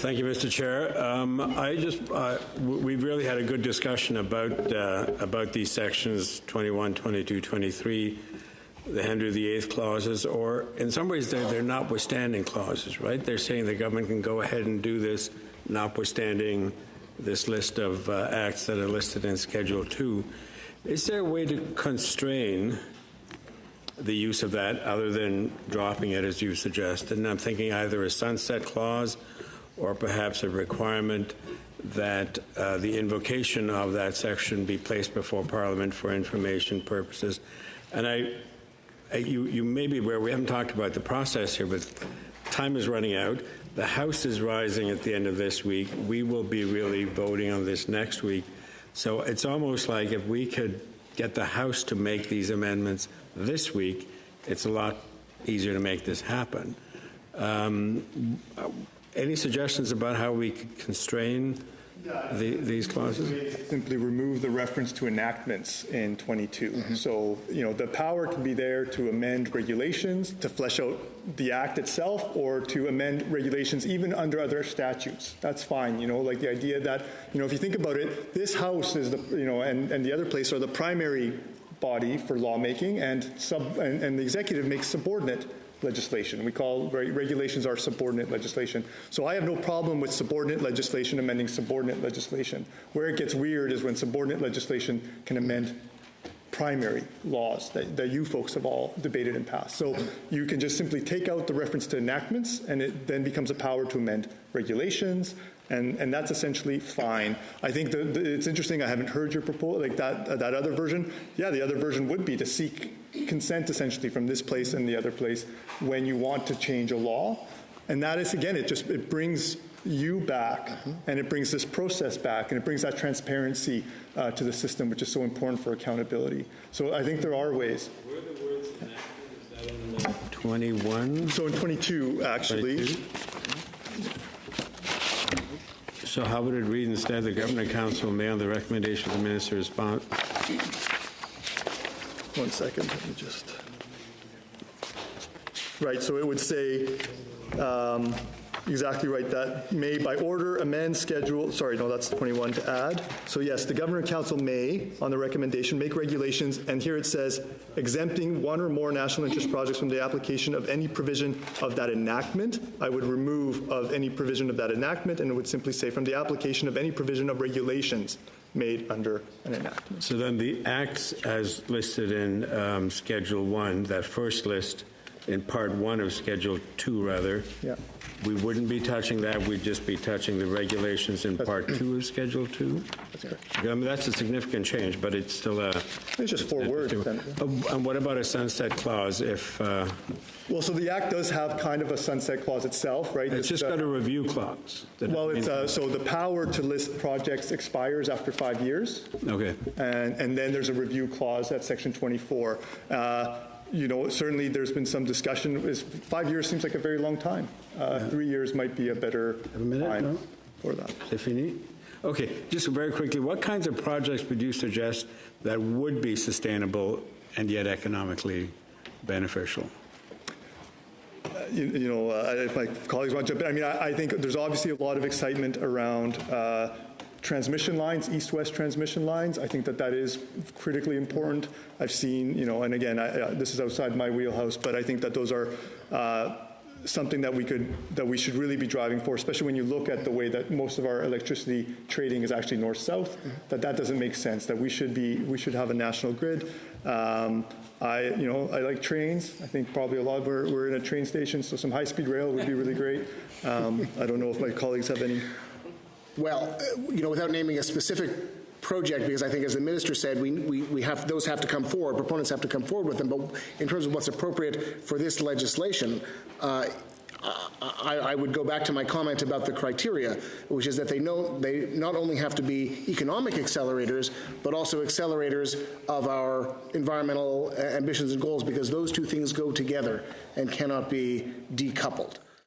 Thank you, Mr. Chair. We've really had a good discussion about these sections 21, 22, 23, the Henry VIII clauses, or in some ways they're notwithstanding clauses, right? They're saying the government can go ahead and do this notwithstanding this list of acts that are listed in Schedule 2. Is there a way to constrain the use of that other than dropping it as you suggested? And I'm thinking either a sunset clause or perhaps a requirement that the invocation of that section be placed before Parliament for information purposes. And you may be aware, we haven't talked about the process here, but time is running out. The House is rising at the end of this week. We will be really voting on this next week. So it's almost like if we could get the House to make these amendments this week, it's a lot easier to make this happen. Any suggestions about how we could constrain these clauses? Simply remove the reference to enactments in 22. Mm-hmm. So, the power can be there to amend regulations, to flesh out the act itself, or to amend regulations even under other statutes. That's fine, like the idea that, if you think about it, this House is and the other place are the primary body for lawmaking, and the executive makes subordinate legislation. We call regulations are subordinate legislation. So I have no problem with subordinate legislation amending subordinate legislation. Where it gets weird is when subordinate legislation can amend primary laws that you folks have all debated and passed. So you can just simply take out the reference to enactments, and it then becomes a power to amend regulations, and that's essentially fine. I think it's interesting, I haven't heard your proposal, like that other version. Yeah, the other version would be to seek consent essentially from this place and the other place when you want to change a law. And that is, again, it brings you back, and it brings this process back, and it brings that transparency to the system, which is so important for accountability. So I think there are ways. Where are the words enacted? Is that in 21? So in 22, actually. 22? So how would it read instead? The Governor Council may, on the recommendation of the Minister, respond. 1 second, let me just. Right, so it would say, exactly right, that may by order amend schedule, sorry, no, that's 21 to add. So yes, the Governor Council may, on the recommendation, make regulations, and here it says, exempting one or more national interest projects from the application of any provision of that enactment. I would remove of any provision of that enactment, and it would simply say from the application of any provision of regulations made under an enactment. So then the acts as listed in Schedule 1, that first list in Part 1 of Schedule 2, rather, yeah. We wouldn't be touching that. We'd just be touching the regulations in Part 2 of Schedule 2? That's correct. I mean, that's a significant change, but it's still it's just 4 words. And what about a sunset clause if... well, so the Act does have kind of a sunset clause itself, right? It's just got a review clause. Well, it's so the power to list projects expires after 5 years. Okay. And then there's a review clause at Section 24. Certainly there's been some discussion. 5 years seems like a very long time. 3 years might be a better time for that. If you need. Okay, just very quickly, what kinds of projects would you suggest that would be sustainable and yet economically beneficial? If my colleagues want to jump in, I think there's obviously a lot of excitement around transmission lines, east-west transmission lines. I think that is critically important. I've seen, and again, this is outside my wheelhouse, but I think that those are something that we should really be driving for, especially when you look at the way that most of our electricity trading is actually north-south. That doesn't make sense. That we should have a national grid. I like trains. I think probably a lot of we're in a train station, so some high-speed rail would be really great. I don't know if my colleagues have any. Well, without naming a specific project, because I think, as the minister said, those have to come forward. Proponents have to come forward with them. But in terms of what's appropriate for this legislation, I would go back to my comment about the criteria, which is that they not only have to be economic accelerators, but also accelerators of our environmental ambitions and goals, because those two things go together and cannot be decoupled.